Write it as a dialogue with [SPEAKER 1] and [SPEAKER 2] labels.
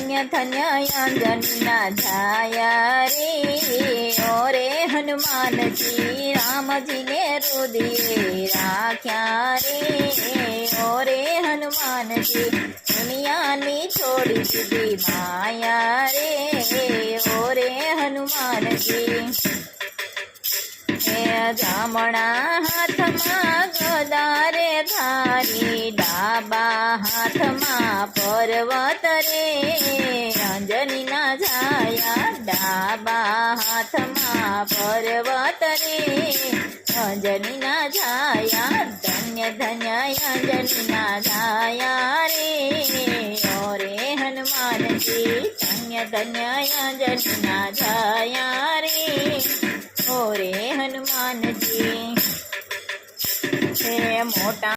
[SPEAKER 1] ધન્ય ધન્ય અંજનીના છાયા રે ઓરે હનુમાનજી રામજીને રુદિયે રાખ્યા રે ઓરે હનુમાનજી દુનિયાની છોડી દીધી માયા રે ઓરે હનુમાનજી જામણા હાથમાં ગદા રે ધારી ડાબા હાથમાં પર્વત રે અંજનીના છાયા ડાબા હાથમાં પર્વત રે અંજનીના છાયા ધન્ય ધન્ય અંજનીના છાયા રે ઓરે હનુમાનજી ધન્ય ધન્ય અંજનીના છાયા રે ઓરે હનુમાનજી મોટા